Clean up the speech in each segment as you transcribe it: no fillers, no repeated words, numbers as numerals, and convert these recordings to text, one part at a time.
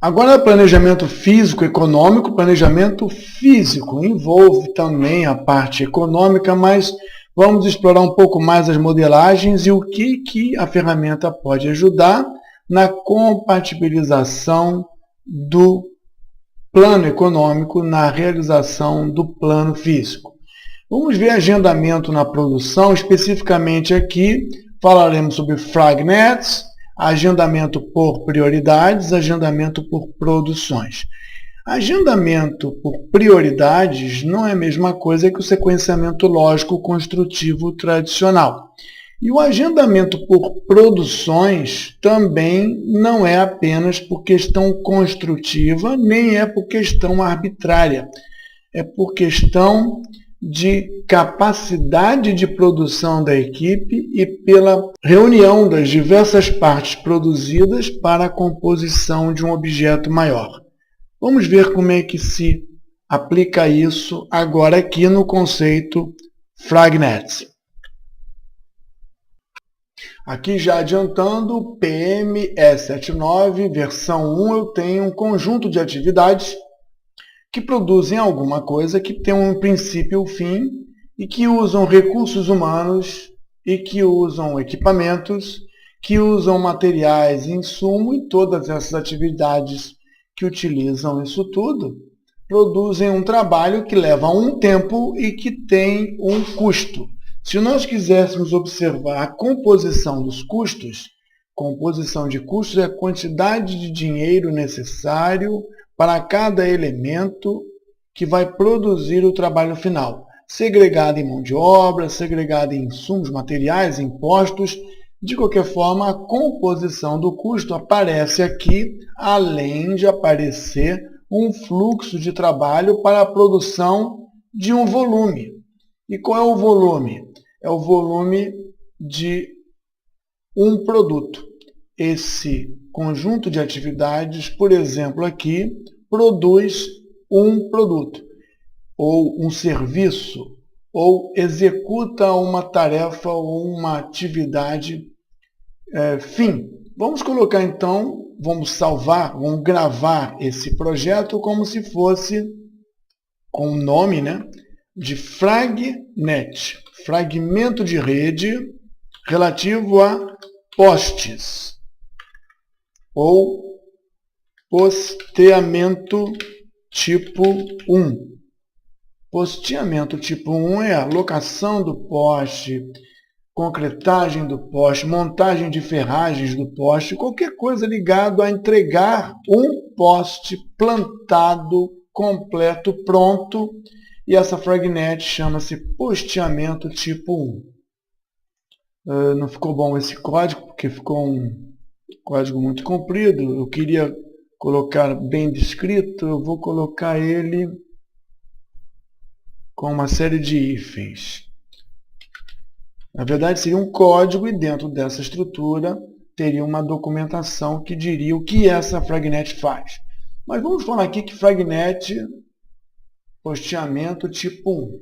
Agora, planejamento físico-econômico. Planejamento físico envolve também a parte econômica, mas vamos explorar um pouco mais as modelagens e o que a ferramenta pode ajudar na compatibilização do plano econômico na realização do plano físico. Vamos ver agendamento na produção, especificamente aqui falaremos sobre Fragnets, agendamento por prioridades, agendamento por produções. Agendamento por prioridades não é a mesma coisa que o sequenciamento lógico construtivo tradicional. E o agendamento por produções também não é apenas por questão construtiva, nem é por questão arbitrária. É por questão de capacidade de produção da equipe e pela reunião das diversas partes produzidas para a composição de um objeto maior. Vamos ver como é que se aplica isso agora aqui no conceito Fragnets. Aqui já adiantando, PME79, versão 1, eu tenho um conjunto de atividades que produzem alguma coisa, que tem um princípio e um fim, e que usam recursos humanos, e que usam equipamentos, que usam materiais, insumo, e todas essas atividades que utilizam isso tudo, produzem um trabalho que leva um tempo e que tem um custo. Se nós quiséssemos observar a composição dos custos, composição de custos é a quantidade de dinheiro necessário para cada elemento que vai produzir o trabalho final, segregado em mão de obra, segregado em insumos, materiais, impostos. De qualquer forma, a composição do custo aparece aqui, além de aparecer um fluxo de trabalho para a produção de um volume. E qual é o volume? É o volume de um produto. Esse conjunto de atividades, por exemplo, aqui, produz um produto, ou um serviço, ou executa uma tarefa ou uma atividade fim. Vamos colocar então, vamos salvar, vamos gravar esse projeto como se fosse com o nome, de Fragnet, fragmento de rede relativo a postes, ou posteamento tipo 1. Posteamento tipo 1 é a locação do poste, concretagem do poste, montagem de ferragens do poste, qualquer coisa ligado a entregar um poste plantado, completo, pronto, e essa Fragnet chama-se posteamento tipo 1. Não ficou bom esse código, porque ficou um código muito comprido. Eu queria colocar bem descrito, eu vou colocar ele com uma série de hífens. Na verdade, seria um código e dentro dessa estrutura teria uma documentação que diria o que essa Fragnet faz. Mas vamos falar aqui que Fragnet, posteamento tipo 1.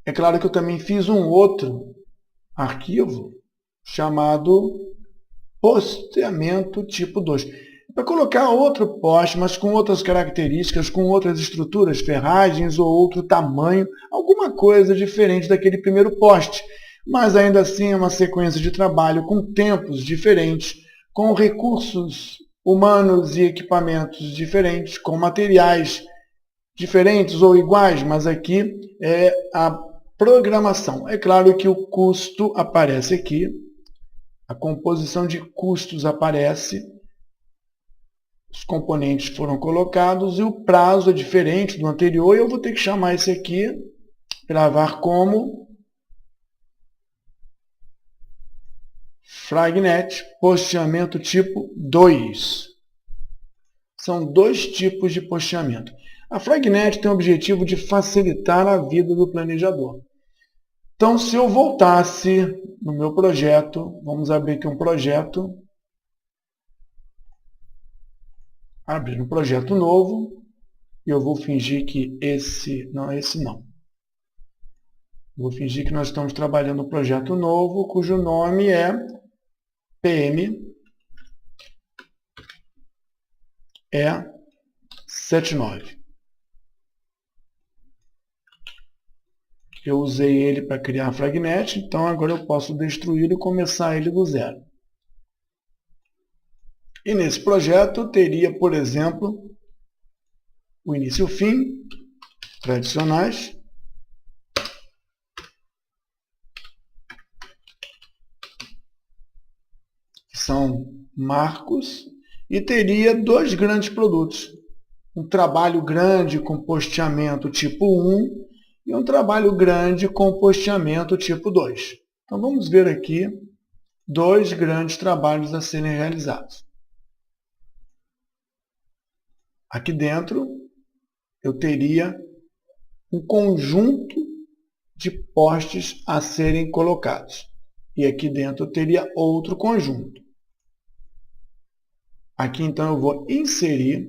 É claro que eu também fiz um outro arquivo chamado posteamento tipo 2. Para colocar outro poste, mas com outras características, com outras estruturas, ferragens ou outro tamanho, alguma coisa diferente daquele primeiro poste. Mas ainda assim é uma sequência de trabalho com tempos diferentes, com recursos humanos e equipamentos diferentes, com materiais diferentes ou iguais, mas aqui é a programação. É claro que o custo aparece aqui, a composição de custos aparece, os componentes foram colocados e o prazo é diferente do anterior, e eu vou ter que chamar esse aqui, gravar como Fragnet, posteamento tipo 2. São dois tipos de posteamento. A Fragnet tem o objetivo de facilitar a vida do planejador. Então, se eu voltasse no meu projeto, vamos abrir aqui um projeto, abrir um projeto novo, e eu vou fingir que esse não. Vou fingir que nós estamos trabalhando um projeto novo, cujo nome é E79. Eu usei ele para criar Fragnet, então agora eu posso destruí-lo e começar ele do zero. E nesse projeto eu teria, por exemplo, o início e o fim, tradicionais, que são marcos, e teria dois grandes produtos. Um trabalho grande com posteamento tipo 1 e um trabalho grande com posteamento tipo 2. Então vamos ver aqui dois grandes trabalhos a serem realizados. Aqui dentro eu teria um conjunto de postes a serem colocados. E aqui dentro eu teria outro conjunto. Aqui então eu vou inserir,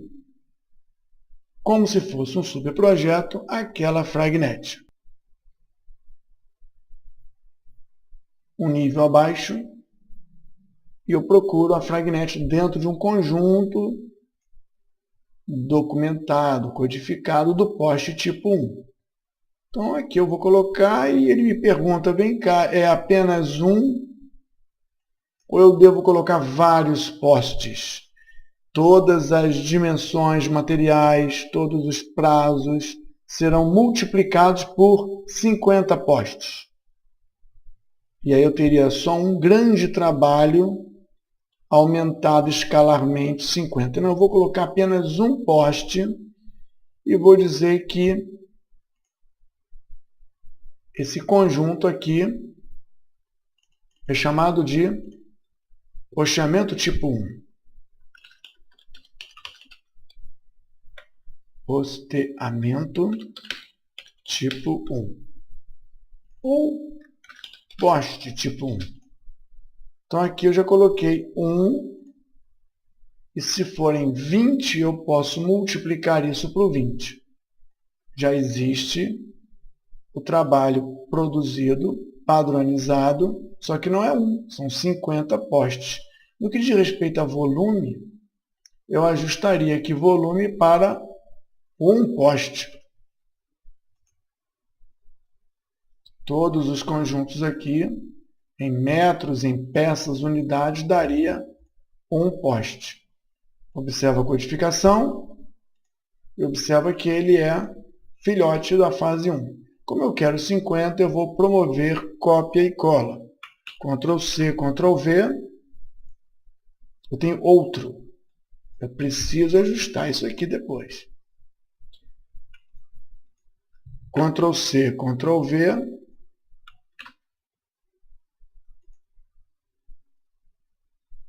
como se fosse um subprojeto, aquela Fragnet. Um nível abaixo, e eu procuro a Fragnet dentro de um conjunto documentado, codificado do poste tipo 1. Então aqui eu vou colocar e ele me pergunta, vem cá, é apenas um ou eu devo colocar vários postes? Todas as dimensões materiais, todos os prazos serão multiplicados por 50 postes. E aí eu teria só um grande trabalho aumentado escalarmente 50. Então eu vou colocar apenas um poste e vou dizer que esse conjunto aqui é chamado de posteamento tipo 1. Posteamento tipo 1. Ou poste tipo 1. Então aqui eu já coloquei 1. E se forem 20, eu posso multiplicar isso por 20. Já existe o trabalho produzido, padronizado, só que não é 1, são 50 postes. No que diz respeito a volume, eu ajustaria aqui volume para um poste. Todos os conjuntos aqui, em metros, em peças, unidades, daria um poste. Observa a codificação e observa que ele é filhote da fase 1. Como eu quero 50, eu vou promover cópia e cola. Ctrl C, Ctrl V. Eu tenho outro. Eu preciso ajustar isso aqui depois. Ctrl C, Ctrl V.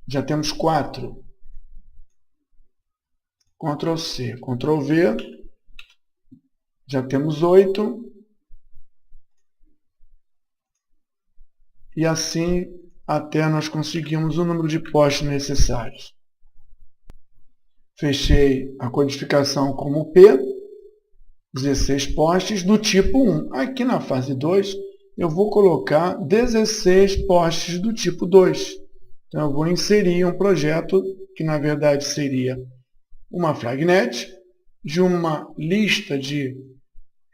Já temos 4. Ctrl C, Ctrl V. Já temos 8. E assim até nós conseguimos o número de postes necessários. Fechei a codificação como P, 16 postes do tipo 1. Aqui na fase 2, eu vou colocar 16 postes do tipo 2. Então, eu vou inserir um projeto que, na verdade, seria uma Fragnet, de uma lista de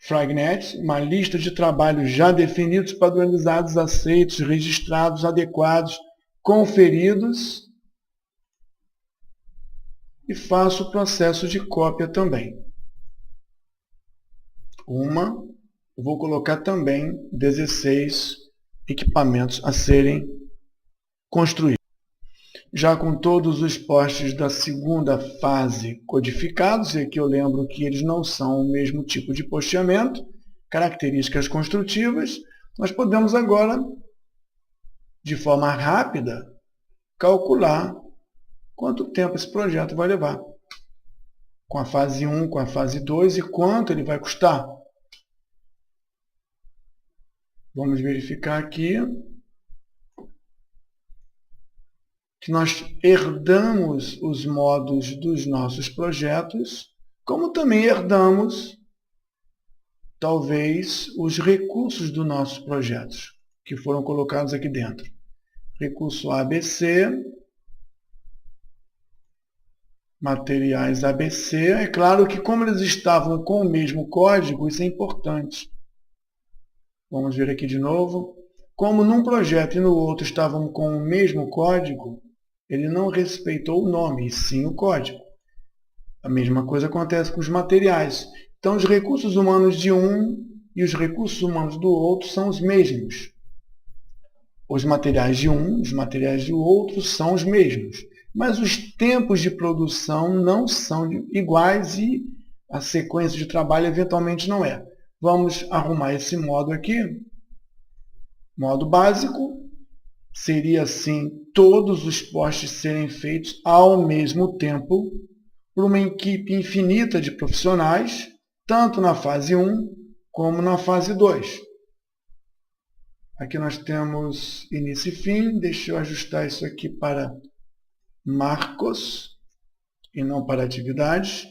Fragnet, uma lista de trabalhos já definidos, padronizados, aceitos, registrados, adequados, conferidos, e faço o processo de cópia também. Eu vou colocar também 16 equipamentos a serem construídos. Já com todos os postes da segunda fase codificados, e aqui eu lembro que eles não são o mesmo tipo de posteamento, características construtivas, nós podemos agora, de forma rápida, calcular quanto tempo esse projeto vai levar. Com a fase 1, com a fase 2 e quanto ele vai custar. Vamos verificar aqui que nós herdamos os modos dos nossos projetos, como também herdamos, talvez, os recursos dos nossos projetos, que foram colocados aqui dentro. Recurso ABC, materiais ABC. É claro que como eles estavam com o mesmo código, isso é importante. Vamos ver aqui de novo. Como num projeto e no outro estavam com o mesmo código, ele não respeitou o nome, e sim o código. A mesma coisa acontece com os materiais. Então, os recursos humanos de um e os recursos humanos do outro são os mesmos. Os materiais de um, os materiais do outro são os mesmos. Mas os tempos de produção não são iguais e a sequência de trabalho eventualmente não é. Vamos arrumar esse modo aqui. Modo básico seria assim, todos os postes serem feitos ao mesmo tempo por uma equipe infinita de profissionais, tanto na fase 1 como na fase 2. Aqui nós temos início e fim. Deixa eu ajustar isso aqui para marcos e não para atividades.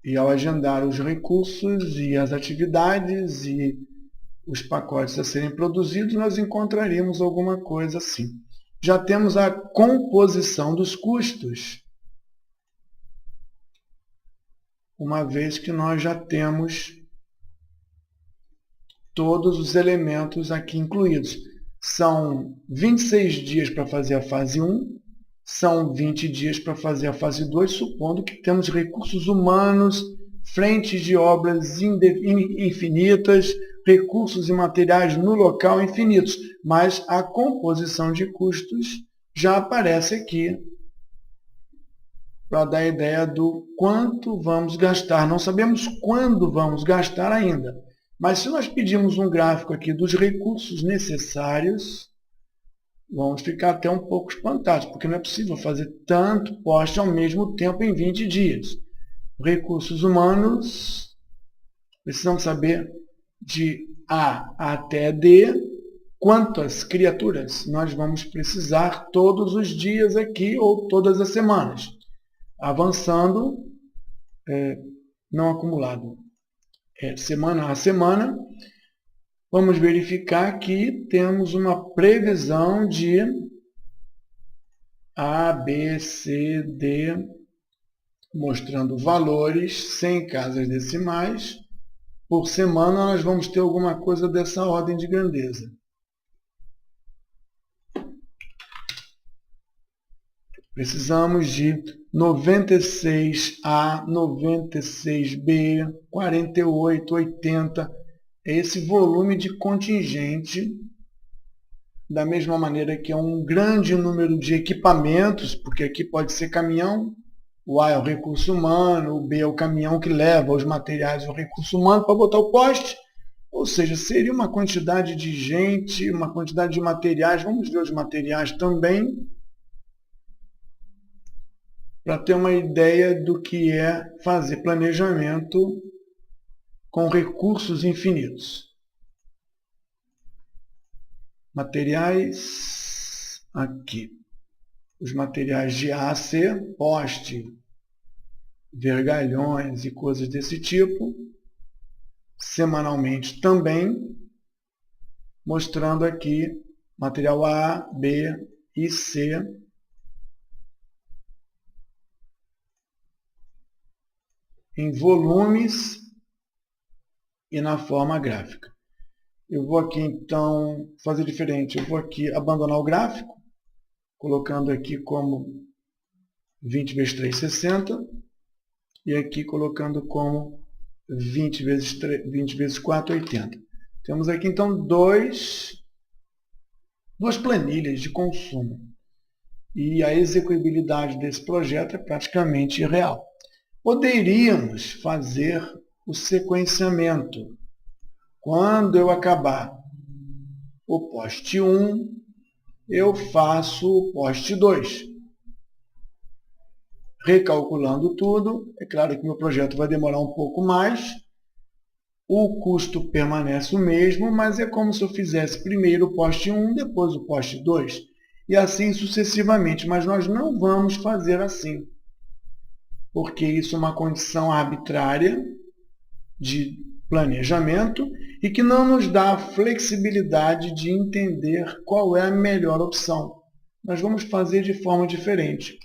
E ao agendar os recursos e as atividades e os pacotes a serem produzidos, nós encontraríamos alguma coisa assim. Já temos a composição dos custos, uma vez que nós já temos todos os elementos aqui incluídos. São 26 dias para fazer a fase 1, são 20 dias para fazer a fase 2, supondo que temos recursos humanos, frentes de obras infinitas, recursos e materiais no local infinitos, mas a composição de custos já aparece aqui para dar a ideia do quanto vamos gastar. Não sabemos quando vamos gastar ainda, mas se nós pedirmos um gráfico aqui dos recursos necessários, vamos ficar até um pouco espantados, porque não é possível fazer tanto poste ao mesmo tempo em 20 dias. Recursos humanos, precisamos saber de A até D, quantas criaturas nós vamos precisar todos os dias aqui ou todas as semanas. Avançando, não acumulado, semana a semana, vamos verificar que temos uma previsão de A, B, C, D, mostrando valores sem casas decimais. Por semana, nós vamos ter alguma coisa dessa ordem de grandeza. Precisamos de 96A, 96B, 48, 80. É esse volume de contingente, da mesma maneira que é um grande número de equipamentos, porque aqui pode ser caminhão, o A é o recurso humano, o B é o caminhão que leva os materiais, o recurso humano para botar o poste. Ou seja, seria uma quantidade de gente, uma quantidade de materiais. Vamos ver os materiais também, para ter uma ideia do que é fazer planejamento com recursos infinitos. Materiais, aqui. Os materiais de A a C, poste, vergalhões e coisas desse tipo. Semanalmente também, mostrando aqui material A, B e C. Em volumes e na forma gráfica. Eu vou aqui, então, fazer diferente. Eu vou aqui abandonar o gráfico, colocando aqui como 20 vezes 3, 60. E aqui colocando como 20 vezes 4, 80. Temos aqui, então, duas planilhas de consumo. E a execuibilidade desse projeto é praticamente irreal. Poderíamos fazer o sequenciamento. Quando eu acabar o poste 1, eu faço o poste 2. Recalculando tudo, é claro que meu projeto vai demorar um pouco mais, o custo permanece o mesmo, mas é como se eu fizesse primeiro o poste 1, depois o poste 2, e assim sucessivamente, mas nós não vamos fazer assim, porque isso é uma condição arbitrária de planejamento e que não nos dá a flexibilidade de entender qual é a melhor opção. Nós vamos fazer de forma diferente.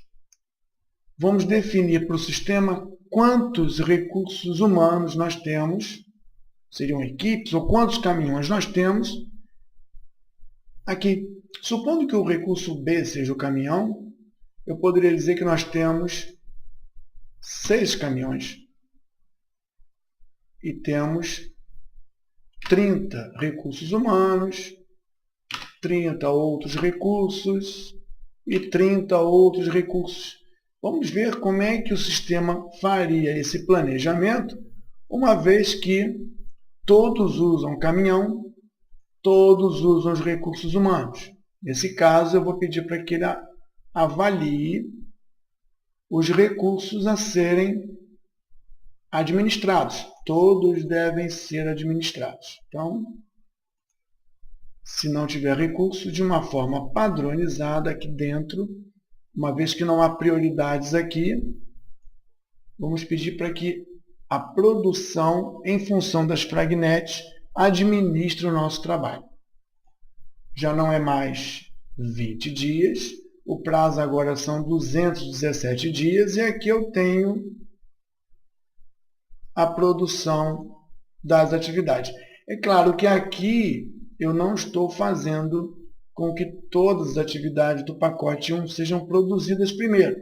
Vamos definir para o sistema quantos recursos humanos nós temos, seriam equipes, ou quantos caminhões nós temos aqui. Supondo que o recurso B seja o caminhão, eu poderia dizer que nós temos 6 caminhões e temos 30 recursos humanos, 30 outros recursos e 30 outros recursos. Vamos ver como é que o sistema faria esse planejamento, uma vez que todos usam caminhão, todos usam os recursos humanos. Nesse caso, eu vou pedir para que ele avalie os recursos a serem administrados. Todos devem ser administrados. Então, se não tiver recurso, de uma forma padronizada aqui dentro, uma vez que não há prioridades aqui, vamos pedir para que a produção, em função das fragnets, administre o nosso trabalho. Já não é mais 20 dias, o prazo agora são 217 dias, e aqui eu tenho a produção das atividades. É claro que aqui eu não estou fazendo com que todas as atividades do pacote 1 sejam produzidas primeiro.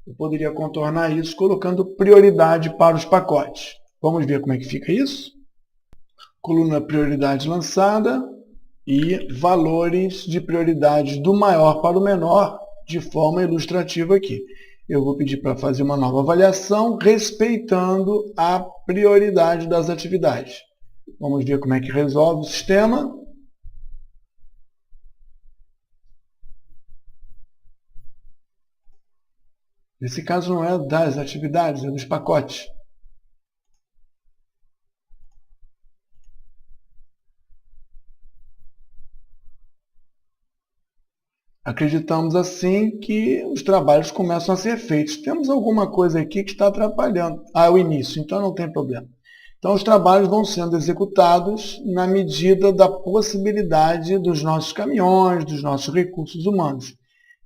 Eu poderia contornar isso colocando prioridade para os pacotes. Vamos ver como é que fica isso? Coluna prioridade lançada e valores de prioridade do maior para o menor de forma ilustrativa aqui. Eu vou pedir para fazer uma nova avaliação respeitando a prioridade das atividades. Vamos ver como é que resolve o sistema. Nesse caso não é das atividades, é dos pacotes. Acreditamos assim que os trabalhos começam a ser feitos. Temos alguma coisa aqui que está atrapalhando. É o início, então não tem problema. Então os trabalhos vão sendo executados na medida da possibilidade dos nossos caminhões, dos nossos recursos humanos.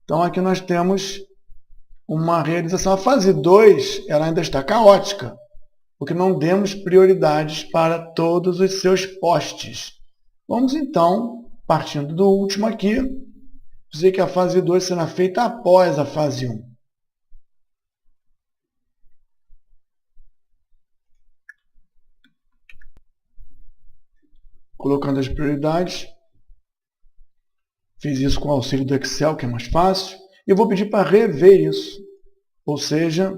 Então aqui nós temos uma realização. A fase 2 ela ainda está caótica, porque não demos prioridades para todos os seus postes. Vamos então, partindo do último aqui, dizer que a fase 2 será feita após a fase 1. Colocando as prioridades. Fiz isso com o auxílio do Excel, que é mais fácil. E eu vou pedir para rever isso. Ou seja,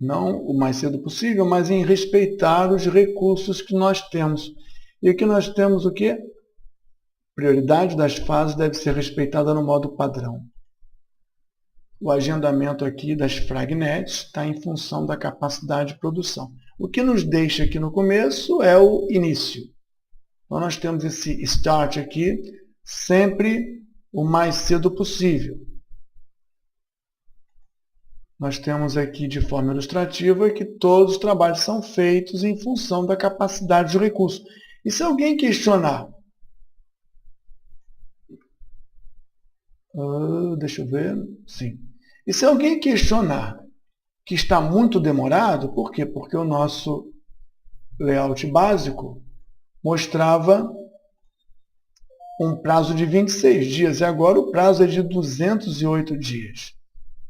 não o mais cedo possível, mas em respeitar os recursos que nós temos. E aqui nós temos o quê? Prioridade das fases deve ser respeitada no modo padrão. O agendamento aqui das fragnets está em função da capacidade de produção. O que nos deixa aqui no começo é o início. Então nós temos esse start aqui, sempre o mais cedo possível. Nós temos aqui de forma ilustrativa que todos os trabalhos são feitos em função da capacidade de recurso. E se alguém questionar, deixa eu ver, sim. E se alguém questionar que está muito demorado, por quê? Porque o nosso layout básico mostrava um prazo de 26 dias e agora o prazo é de 208 dias.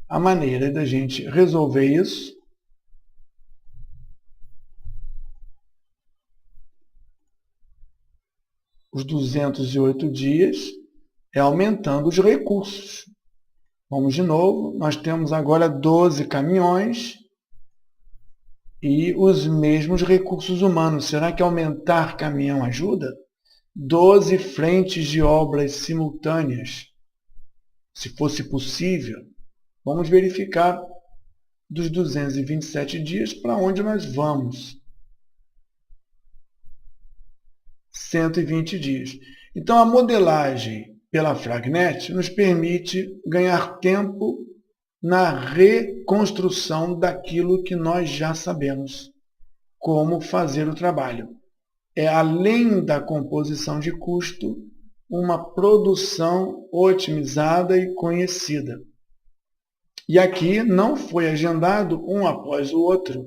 A maneira da gente resolver isso os 208 dias é aumentando os recursos. Vamos de novo, nós temos agora 12 caminhões e os mesmos recursos humanos. Será que aumentar caminhão ajuda? 12 frentes de obras simultâneas. Se fosse possível, vamos verificar dos 227 dias para onde nós vamos. 120 dias. Então, a modelagem pela Fragnet nos permite ganhar tempo na reconstrução daquilo que nós já sabemos. como fazer o trabalho. É, além da composição de custo, uma produção otimizada e conhecida. E aqui não foi agendado um após o outro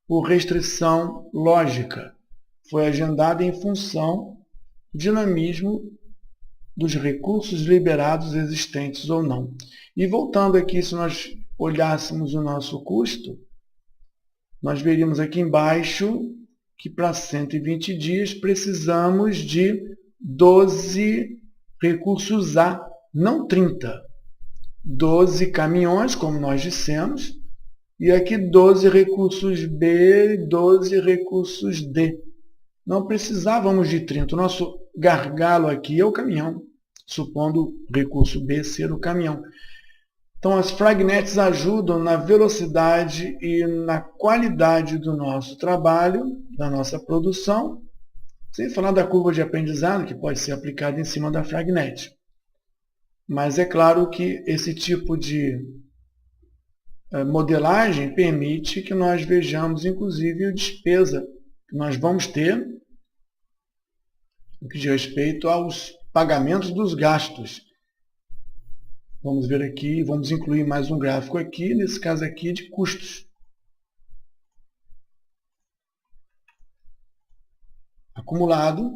por restrição lógica. Foi agendado em função do dinamismo dos recursos liberados existentes ou não. E voltando aqui, se nós olhássemos o nosso custo, nós veríamos aqui embaixo que para 120 dias precisamos de 12 recursos A, não 30. 12 caminhões, como nós dissemos, e aqui 12 recursos B e 12 recursos D. Não precisávamos de 30. O nosso gargalo aqui é o caminhão, supondo o recurso B ser o caminhão. Então, as Fragnets ajudam na velocidade e na qualidade do nosso trabalho, da nossa produção, sem falar da curva de aprendizado, que pode ser aplicada em cima da Fragnet. Mas é claro que esse tipo de modelagem permite que nós vejamos, inclusive, a despesa que nós vamos ter no que diz respeito aos pagamentos dos gastos. Vamos ver aqui, vamos incluir mais um gráfico aqui, nesse caso aqui de custos. Acumulado.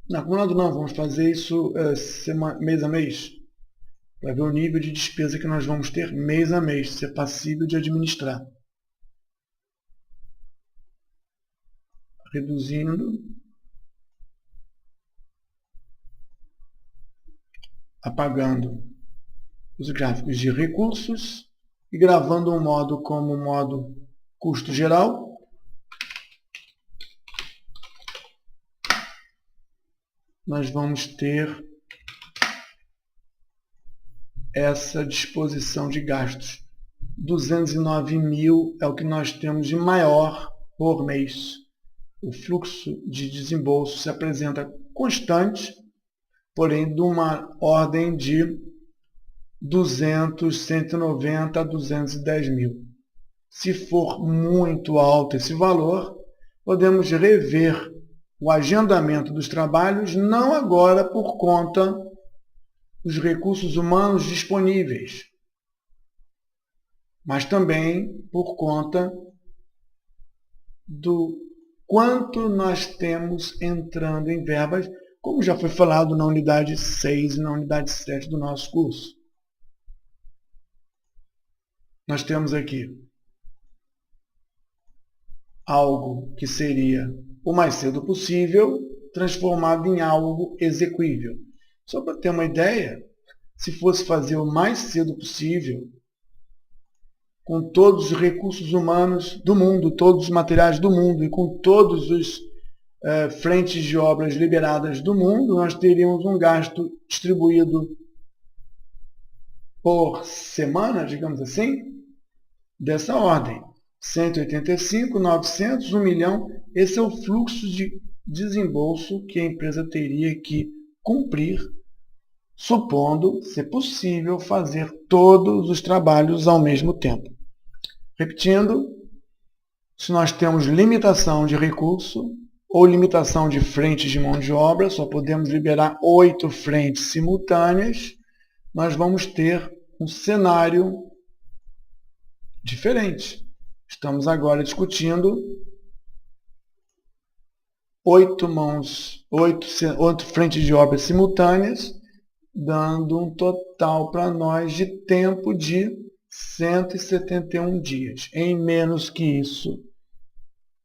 Não, acumulado não, vamos fazer isso mês a mês, para ver o nível de despesa que nós vamos ter mês a mês, se é passível de administrar. Reduzindo. Apagando os gráficos de recursos e gravando um modo como modo custo geral. Nós vamos ter essa disposição de gastos. 209 mil é o que nós temos de maior por mês. O fluxo de desembolso se apresenta constante, porém de uma ordem de 200, 190 a 210 mil. Se for muito alto esse valor, podemos rever o agendamento dos trabalhos, não agora por conta dos recursos humanos disponíveis, mas também por conta do quanto nós temos entrando em verbas, como já foi falado na unidade 6 e na unidade 7 do nosso curso. Nós temos aqui algo que seria o mais cedo possível, transformado em algo execuível. Só para ter uma ideia, se fosse fazer o mais cedo possível, com todos os recursos humanos do mundo, todos os materiais do mundo e com todos os frentes de obras liberadas do mundo, nós teríamos um gasto distribuído por semana, digamos assim, dessa ordem. 185, 900, 1 milhão, esse é o fluxo de desembolso que a empresa teria que cumprir, supondo ser possível fazer todos os trabalhos ao mesmo tempo. Repetindo, se nós temos limitação de recurso ou limitação de frentes de mão de obra, só podemos liberar 8 frentes simultâneas, nós vamos ter um cenário diferente. Estamos agora discutindo 8 frentes de obra simultâneas, dando um total para nós de tempo de 171 dias. Em menos que isso,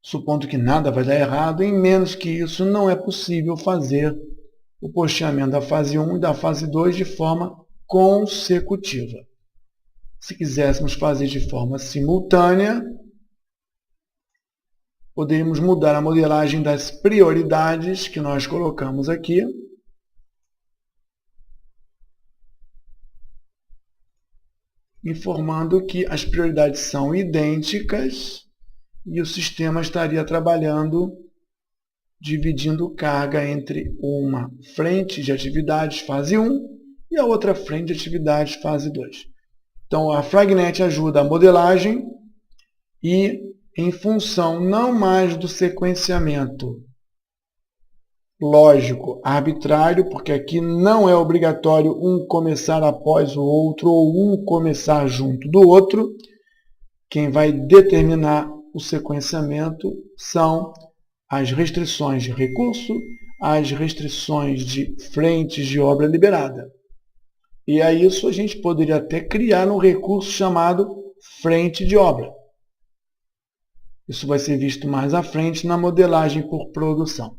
supondo que nada vai dar errado, em menos que isso não é possível fazer o posteamento da fase 1 e da fase 2 de forma consecutiva. Se quiséssemos fazer de forma simultânea, poderíamos mudar a modelagem das prioridades que nós colocamos aqui. Informando que as prioridades são idênticas e o sistema estaria trabalhando, dividindo carga entre uma frente de atividades fase 1 e a outra frente de atividades fase 2. Então, a Fragnet ajuda a modelagem e em função não mais do sequenciamento lógico arbitrário, porque aqui não é obrigatório um começar após o outro ou um começar junto do outro. Quem vai determinar o sequenciamento são as restrições de recurso, as restrições de frentes de obra liberada. E a isso a gente poderia até criar um recurso chamado frente de obra. Isso vai ser visto mais à frente na modelagem por produção.